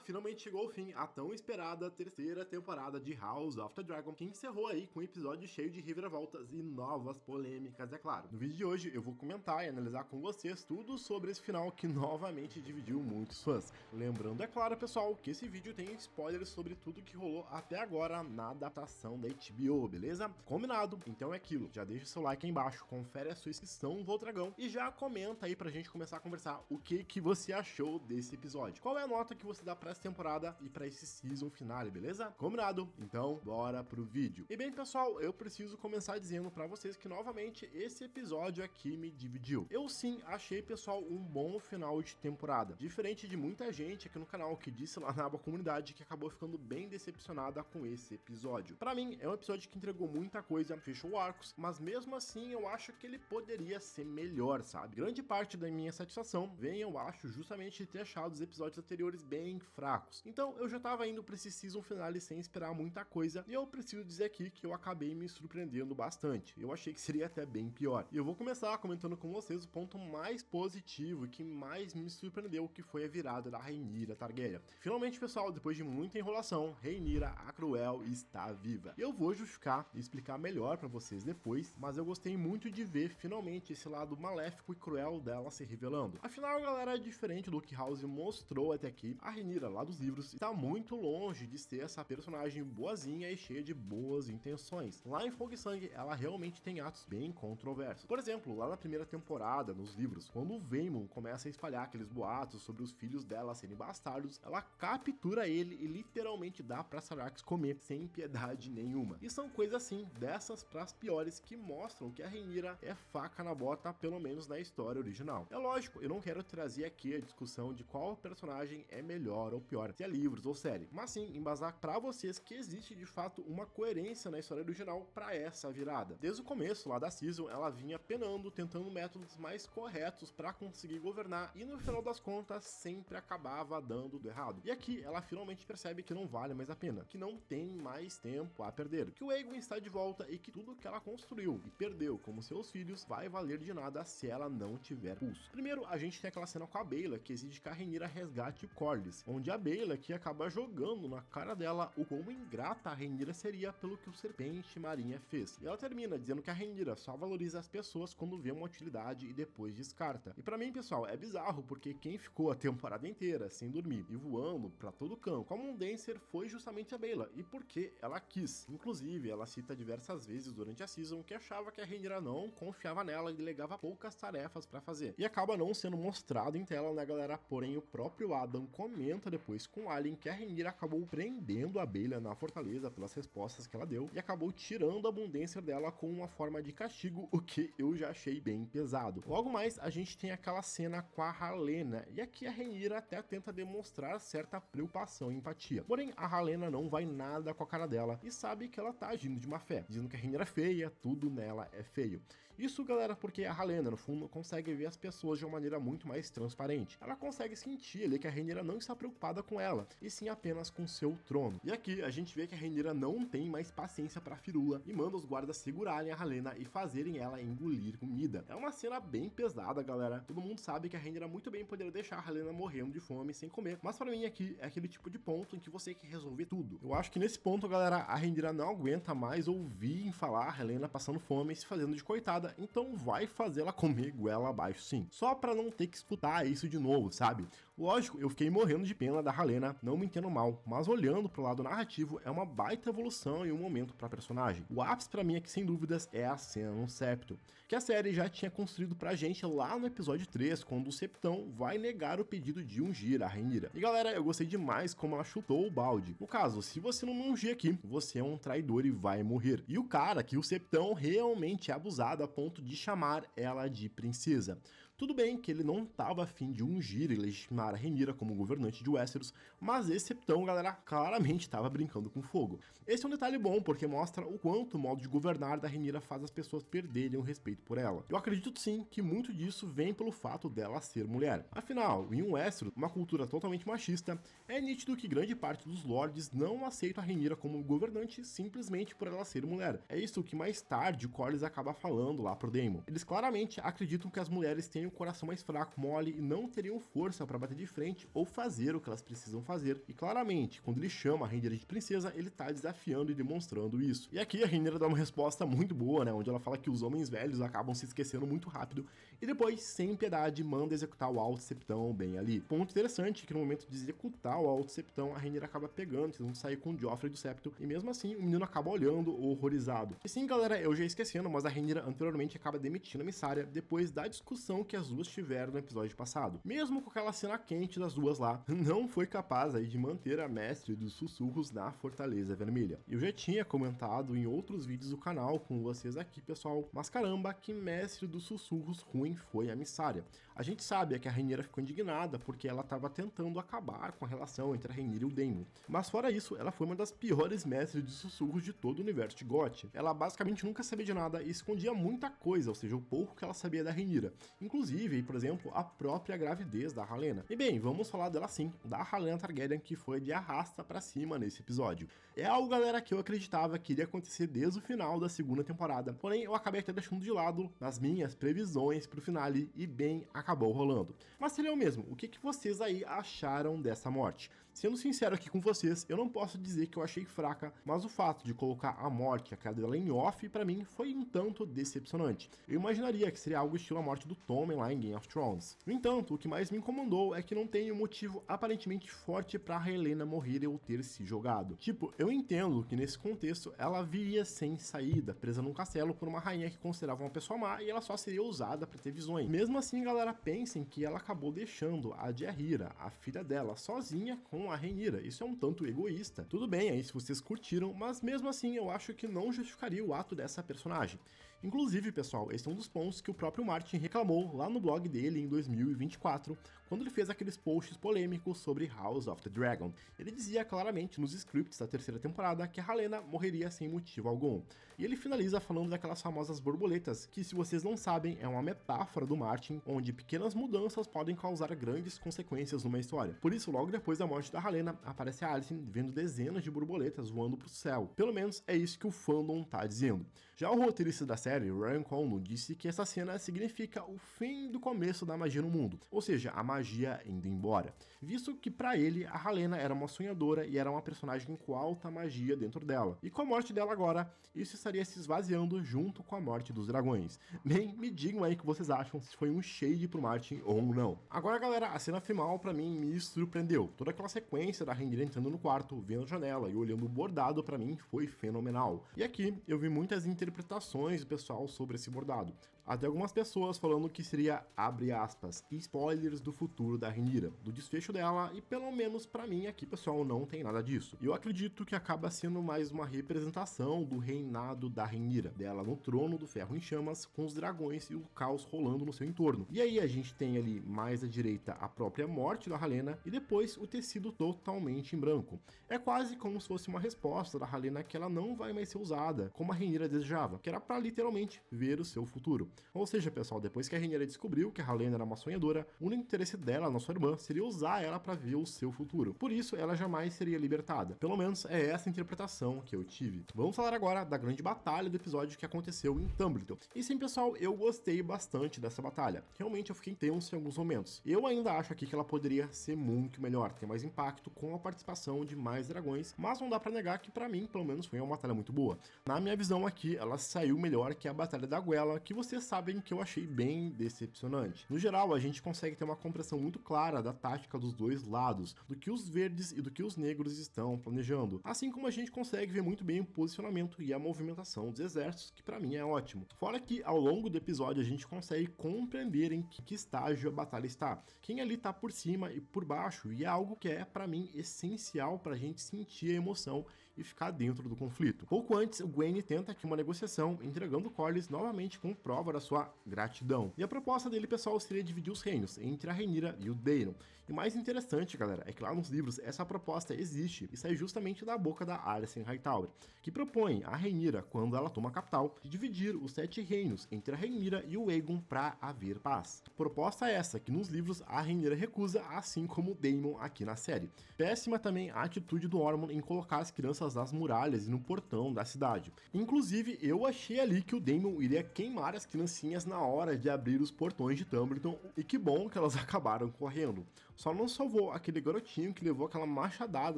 finalmente chegou ao fim a tão esperada terceira temporada de House of the Dragon, que encerrou aí com um episódio cheio de reviravoltas e novas polêmicas, é claro. No vídeo de hoje eu vou comentar e analisar com vocês tudo sobre esse final que novamente dividiu muitos fãs. Lembrando, é claro, pessoal, que esse vídeo tem spoilers sobre tudo que rolou até agora na adaptação da HBO, beleza? Combinado? Então é aquilo, já deixa seu like aí embaixo, confere a sua inscrição no Voo Dragão e já comenta aí pra gente começar a conversar o que você achou desse episódio. Qual é a nota que você dá pra essa temporada e pra esse season finale, beleza? Combinado? Então, bora pro vídeo. E bem, pessoal, eu preciso começar dizendo pra vocês que, novamente, esse episódio aqui me dividiu. Eu sim achei, pessoal, um bom final de temporada. Diferente de muita gente aqui no canal que disse lá na aba comunidade que acabou ficando bem decepcionada com esse episódio. Pra mim, é um episódio que entregou muita coisa, fechou arcos, mas mesmo assim eu acho que ele poderia ser melhor, sabe? Grande parte da minha satisfação vem, eu acho, justamente de ter achado os episódios anteriores bem fracos. Então eu já tava indo pra esse season finale sem esperar muita coisa, e eu preciso dizer aqui que eu acabei me surpreendendo bastante. Eu achei que seria até bem pior. E eu vou começar comentando com vocês o ponto mais positivo e que mais me surpreendeu, que foi a virada da Rhaenyra Targaryen. Finalmente, pessoal, depois de muita enrolação, Rhaenyra, a Cruel, está viva. Eu vou justificar e explicar melhor pra vocês depois, mas eu gostei muito de ver finalmente esse lado maléfico e cruel dela se revelando. Afinal, galera, é diferente do que House mostrou até aqui. A Rhaenyra lá dos livros está muito longe de ser essa personagem boazinha e cheia de boas intenções. Lá em Fogo e Sangue, ela realmente tem atos bem controversos. Por exemplo, lá na primeira temporada, nos livros, quando o Vaemon começa a espalhar aqueles boatos sobre os filhos dela serem bastardos, ela captura ele e literalmente dá pra Syrax comer, sem piedade nenhuma. E são coisas assim, dessas pras piores, que mostram que a Rhaenyra é faca na bota, pelo menos na história original. É lógico, eu não quero trazer aqui a discussão de qual personagem é melhor ou pior, se é livros ou série, mas sim embasar pra vocês que existe de fato uma coerência na história original pra essa virada. Desde o começo lá da season, ela vinha penando, tentando métodos mais corretos pra conseguir governar e no final das contas sempre acabava dando do errado. E aqui ela finalmente percebe que não vale mais a pena, que não tem mais tempo a perder, que o Aegon está de volta e que tudo que ela construiu e perdeu como seus filhos vai valer de nada se ela não tiver pulso. Primeiro, a gente tem aquela cena com a Baela que exige que a Rhaenyra resgate o Corlys, onde a Baela que acaba jogando na cara dela o quão ingrata a Rhaenyra seria pelo que o Serpente Marinha fez. E ela termina dizendo que a Rhaenyra só valoriza as pessoas quando vê uma utilidade e depois descarta. E pra mim, pessoal, é bizarro porque quem ficou a temporada inteira sem dormir e voando pra todo canto como um Dancer foi justamente a Baela, e porque ela quis. Inclusive, ela cita diversas vezes durante a season que achava que a Rhaenyra não confiava nela e delegava poucas tarefas pra fazer. E acaba não sendo mostrado em tela, né, galera? Porém, o próprio Adam comenta depois com o Alien que a Rhaenyra acabou prendendo a Baela na fortaleza pelas respostas que ela deu e acabou tirando a abundância dela com uma forma de castigo, o que eu já achei bem pesado. Logo mais, a gente tem aquela cena com a Helaena, e aqui a Rhaenyra até tenta demonstrar certa preocupação e empatia. Porém, a Helaena não vai nada com a cara dela e sabe que ela tá agindo de má fé, dizendo que a Rhaenyra é feia, tudo nela é feio. Isso, galera, porque a Helaena, no fundo, consegue ver as pessoas de uma maneira muito mais transparente. Ela consegue sentir ali que a Rhaenyra não está preocupada com ela, e sim apenas com seu trono. E aqui a gente vê que a Rhaenyra não tem mais paciência pra firula e manda os guardas segurarem a Helaena e fazerem ela engolir comida. É uma cena bem pesada, galera. Todo mundo sabe que a Rhaenyra muito bem poderia deixar a Helaena morrendo de fome sem comer, mas pra mim aqui é aquele tipo de ponto em que você quer resolver tudo. Eu acho que nesse ponto, galera, a Rhaenyra não aguenta mais ouvir falar a Helaena passando fome e se fazendo de coitada, então vai fazer ela comer goela abaixo sim, só pra não ter que escutar isso de novo, sabe? Lógico, eu fiquei morrendo de pena da Helaena, não me entendo mal, mas olhando pro lado narrativo, é uma baita evolução e um momento pra personagem. O ápice pra mim aqui, sem dúvidas, é a cena no septo, que a série já tinha construído pra gente lá no episódio 3, quando o Septão vai negar o pedido de ungir a Rhaenyra. E galera, eu gostei demais como ela chutou o balde. No caso, se você não ungir aqui, você é um traidor e vai morrer. E o cara que o Septão realmente é abusado a ponto de chamar ela de princesa. Tudo bem que ele não estava a fim de ungir e legitimar a Rhaenyra como governante de Westeros, mas esse Septão, galera, claramente estava brincando com fogo. Esse é um detalhe bom, porque mostra o quanto o modo de governar da Rhaenyra faz as pessoas perderem o respeito por ela. Eu acredito sim que muito disso vem pelo fato dela ser mulher. Afinal, em Westeros, uma cultura totalmente machista, é nítido que grande parte dos lords não aceita a Rhaenyra como governante simplesmente por ela ser mulher. É isso que mais tarde o Corlys acaba falando lá pro Daemon. Eles claramente acreditam que as mulheres têm o coração mais fraco, mole e não teriam força para bater de frente ou fazer o que elas precisam fazer. E claramente, quando ele chama a Rhaenyra de princesa, ele tá desafiando e demonstrando isso. E aqui a Rhaenyra dá uma resposta muito boa, né, onde ela fala que os homens velhos acabam se esquecendo muito rápido e depois, sem piedade, manda executar o Alto Septão bem ali. Ponto interessante é que no momento de executar o Alto Septão, a Rhaenyra acaba pegando, tentando sair com o Joffrey do septo, e mesmo assim o menino acaba olhando horrorizado. E sim, galera, eu já esquecendo, mas a Rhaenyra anteriormente acaba demitindo a emissária depois da discussão que as duas tiveram no episódio passado. Mesmo com aquela cena quente das duas lá, não foi capaz aí de manter a mestre dos sussurros na Fortaleza Vermelha. Eu já tinha comentado em outros vídeos do canal com vocês aqui, pessoal, mas caramba, que mestre dos sussurros ruim foi a emissária. A gente sabe que a Rhaenyra ficou indignada porque ela estava tentando acabar com a relação entre a Rhaenyra e o Daemon. Mas fora isso, ela foi uma das piores mestres de sussurros de todo o universo de GOT. Ela basicamente nunca sabia de nada e escondia muita coisa, ou seja, o pouco que ela sabia da Rhaenyra. Inclusive, por exemplo, a própria gravidez da Helaena. E bem, vamos falar dela sim, da Helaena Targaryen, que foi de arrasta pra cima nesse episódio. É algo, galera, que eu acreditava que iria acontecer desde o final da segunda temporada, porém eu acabei até deixando de lado nas minhas previsões pro finale e bem, acabou rolando. Mas seria o mesmo, o que vocês aí acharam dessa morte? Sendo sincero aqui com vocês, eu não posso dizer que eu achei fraca, mas o fato de colocar a morte, a queda dela em off, pra mim, foi um tanto decepcionante. Eu imaginaria que seria algo estilo a morte do Tommen lá em Game of Thrones. No entanto, o que mais me incomodou é que não tem um motivo aparentemente forte pra Helaena morrer ou ter se jogado. Tipo, eu entendo que nesse contexto ela viria sem saída, presa num castelo por uma rainha que considerava uma pessoa má e ela só seria usada pra ter visões. Mesmo assim, galera, pensem que ela acabou deixando a Jaehaera, a filha dela, sozinha com a Rhaenyra. Isso é um tanto egoísta. Tudo bem aí se vocês curtiram, mas mesmo assim eu acho que não justificaria o ato dessa personagem. Inclusive, pessoal, esse é um dos pontos que o próprio Martin reclamou lá no blog dele em 2024, quando ele fez aqueles posts polêmicos sobre House of the Dragon. Ele dizia claramente nos scripts da terceira temporada que a Helaena morreria sem motivo algum. E ele finaliza falando daquelas famosas borboletas, que se vocês não sabem é uma metáfora do Martin, onde pequenas mudanças podem causar grandes consequências numa história. Por isso, logo depois da morte da Helaena, aparece a Alicent vendo dezenas de borboletas voando pro céu. Pelo menos é isso que o fandom tá dizendo. Já o roteirista da série, Ryan Condon, disse que essa cena significa o fim do começo da magia no mundo, ou seja, a magia indo embora, visto que para ele a Helaena era uma sonhadora e era uma personagem com alta magia dentro dela. E com a morte dela agora, isso estaria se esvaziando junto com a morte dos dragões. Bem, me digam aí o que vocês acham, se foi um shade pro Martin ou não. Agora, galera, a cena final para mim me surpreendeu. Toda aquela sequência da Rhaenyra entrando no quarto, vendo a janela e olhando o bordado para mim foi fenomenal. E aqui eu vi muitas interpretações do pessoal sobre esse bordado. Até algumas pessoas falando que seria, abre aspas, spoilers do futuro da Rhaenyra, do desfecho dela, e pelo menos pra mim aqui, pessoal, não tem nada disso. E eu acredito que acaba sendo mais uma representação do reinado da Rhaenyra, dela no trono do ferro em chamas, com os dragões e o caos rolando no seu entorno. E aí a gente tem ali mais à direita a própria morte da Helaena e depois o tecido totalmente em branco. É quase como se fosse uma resposta da Helaena que ela não vai mais ser usada, como a Rhaenyra desejava, que era pra literalmente ver o seu futuro. Ou seja, pessoal, depois que a Rhaenyra descobriu que a Helaena era uma sonhadora, o único interesse dela na sua irmã seria usar ela para ver o seu futuro. Por isso, ela jamais seria libertada. Pelo menos é essa a interpretação que eu tive. Vamos falar agora da grande batalha do episódio que aconteceu em Tumbleton. E sim, pessoal, eu gostei bastante dessa batalha. Realmente eu fiquei tenso em alguns momentos. Eu ainda acho aqui que ela poderia ser muito melhor, ter mais impacto com a participação de mais dragões, mas não dá para negar que para mim, pelo menos, foi uma batalha muito boa. Na minha visão aqui, ela saiu melhor que a batalha da Guela, que vocês sabem que eu achei bem decepcionante. No geral, a gente consegue ter uma compreensão muito clara da tática dos dois lados, do que os verdes e do que os negros estão planejando, assim como a gente consegue ver muito bem o posicionamento e a movimentação dos exércitos, que pra mim é ótimo. Fora que ao longo do episódio a gente consegue compreender em que estágio a batalha está, quem ali tá por cima e por baixo, e é algo que é pra mim essencial pra gente sentir a emoção e ficar dentro do conflito. Pouco antes, o Gwen tenta aqui uma negociação, entregando Corlys novamente com prova da sua gratidão. E a proposta dele, pessoal, seria dividir os reinos entre a Rhaenyra e o Daemon. E o mais interessante, galera, é que lá nos livros essa proposta existe e sai justamente da boca da Alicent Hightower, que propõe a Rhaenyra, quando ela toma a capital, de dividir os 7 reinos entre a Rhaenyra e o Aegon para haver paz. Proposta essa que nos livros a Rhaenyra recusa, assim como o Daemon aqui na série. Péssima também a atitude do Ormond em colocar as crianças nas muralhas e no portão da cidade. Inclusive, eu achei ali que o Daemon iria queimar as crianças criancinhas na hora de abrir os portões de Tumbleton, e que bom que elas acabaram correndo. Só não salvou aquele garotinho que levou aquela machadada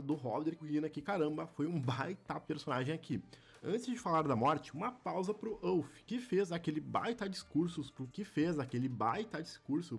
do Roderick Rina, que caramba, foi um baita personagem aqui. Antes de falar da morte, uma pausa pro Ulf, que fez aquele baita discurso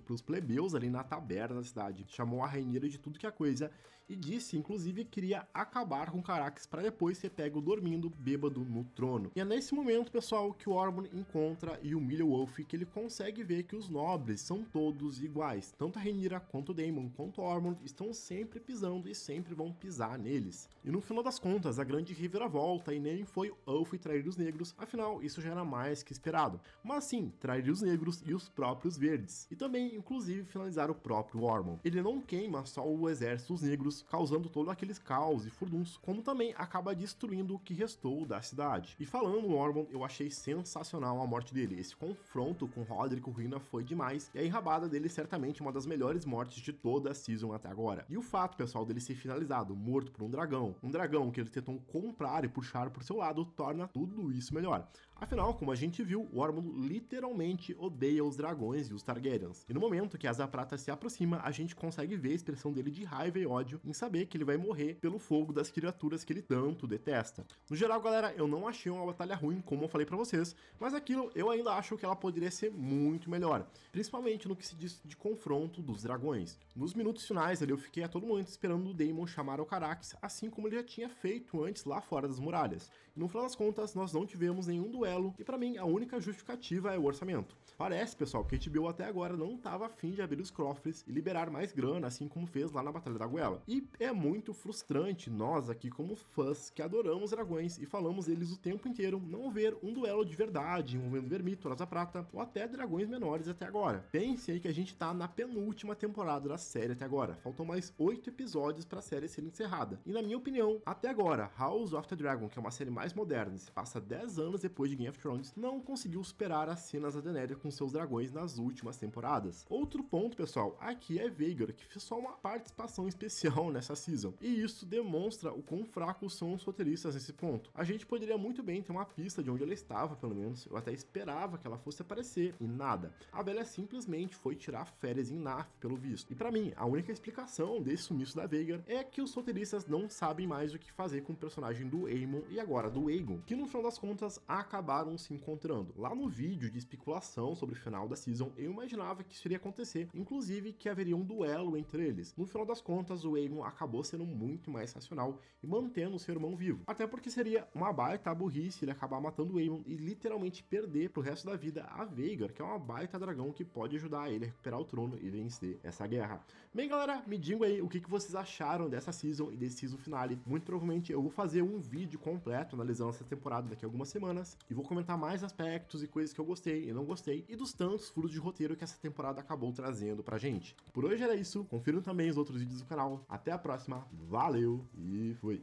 pros plebeus ali na taberna da cidade. Chamou a Rhaenyra de tudo que é coisa e disse, inclusive, que queria acabar com Caraxes para depois ser pego dormindo, bêbado no trono. E é nesse momento, pessoal, que o Ormond encontra e humilha o Ulf, que ele consegue ver que os nobres são todos iguais. Tanto a Rhaenyra, quanto o Daemon, quanto o Ormond estão sempre pisando e sempre vão pisar neles. E no final das contas, a grande reviravolta e nem foi Ulf trair os negros, afinal, isso já era mais que esperado. Mas sim, trair os negros e os próprios verdes. E também, inclusive, finalizar o próprio Ormond. Ele não queima só o exército dos negros, causando todo aqueles caos e furdunços, como também acaba destruindo o que restou da cidade. E falando no Ormond, eu achei sensacional a morte dele. Esse confronto com Roderick Rina foi demais, e a enrabada dele certamente uma das melhores mortes de toda a season até agora. E o fato, pessoal, dele ser finalizado, morto por um dragão que eles tentam comprar e puxar por seu lado, torna tudo isso melhor. Afinal, como a gente viu, o Ormond literalmente odeia os dragões e os Targaryens. E no momento que a Asa Prata se aproxima, a gente consegue ver a expressão dele de raiva e ódio em saber que ele vai morrer pelo fogo das criaturas que ele tanto detesta. No geral, galera, eu não achei uma batalha ruim, como eu falei pra vocês, mas aquilo eu ainda acho que ela poderia ser muito melhor, principalmente no que se diz de confronto dos dragões. Nos minutos finais ali, eu fiquei a todo momento esperando o Daemon chamar o Caraxes, assim como ele já tinha feito antes lá fora das muralhas. E no final das contas, nós não tivemos nenhum duelo, e pra mim, a única justificativa é o orçamento. Parece, pessoal, que a HBO até agora não estava afim de abrir os cofres e liberar mais grana, assim como fez lá na Batalha da Goela. E é muito frustrante nós aqui como fãs que adoramos dragões e falamos deles o tempo inteiro, não ver um duelo de verdade envolvendo Vermithor, Asa Prata ou até dragões menores até agora. Pense aí que a gente tá na penúltima temporada da série até agora. Faltam mais 8 episódios para a série ser encerrada. E na minha opinião, até agora, House of the Dragon, que é uma série mais moderna, se passa 10 anos depois de Game of Thrones, não conseguiu superar as cenas da Daenerys com seus dragões nas últimas temporadas. Outro ponto, pessoal, aqui é Vhagar, que fez só uma participação especial nessa season. E isso demonstra o quão fracos são os roteiristas nesse ponto. A gente poderia muito bem ter uma pista de onde ela estava, pelo menos. Eu até esperava que ela fosse aparecer, e nada. A velha simplesmente foi tirar férias em Naath, pelo visto. E pra mim, a única explicação desse sumiço da Vhagar é que os roteiristas não sabem mais o que fazer com o personagem do Aemon e agora do Aegon, que no final das contas acabaram se encontrando. Lá no vídeo de especulação sobre o final da season, eu imaginava que isso iria acontecer, inclusive que haveria um duelo entre eles. No final das contas, o Aegon acabou sendo muito mais racional e mantendo seu irmão vivo. Até porque seria uma baita burrice ele acabar matando o Aemon e literalmente perder pro resto da vida a Vhagar, que é uma baita dragão que pode ajudar ele a recuperar o trono e vencer essa guerra. Bem, galera, me digam aí o que vocês acharam dessa season e desse season finale. Muito provavelmente eu vou fazer um vídeo completo analisando essa temporada daqui a algumas semanas e vou comentar mais aspectos e coisas que eu gostei e não gostei e dos tantos furos de roteiro que essa temporada acabou trazendo pra gente. Por hoje era isso, confiram também os outros vídeos do canal. Até a próxima, valeu e fui!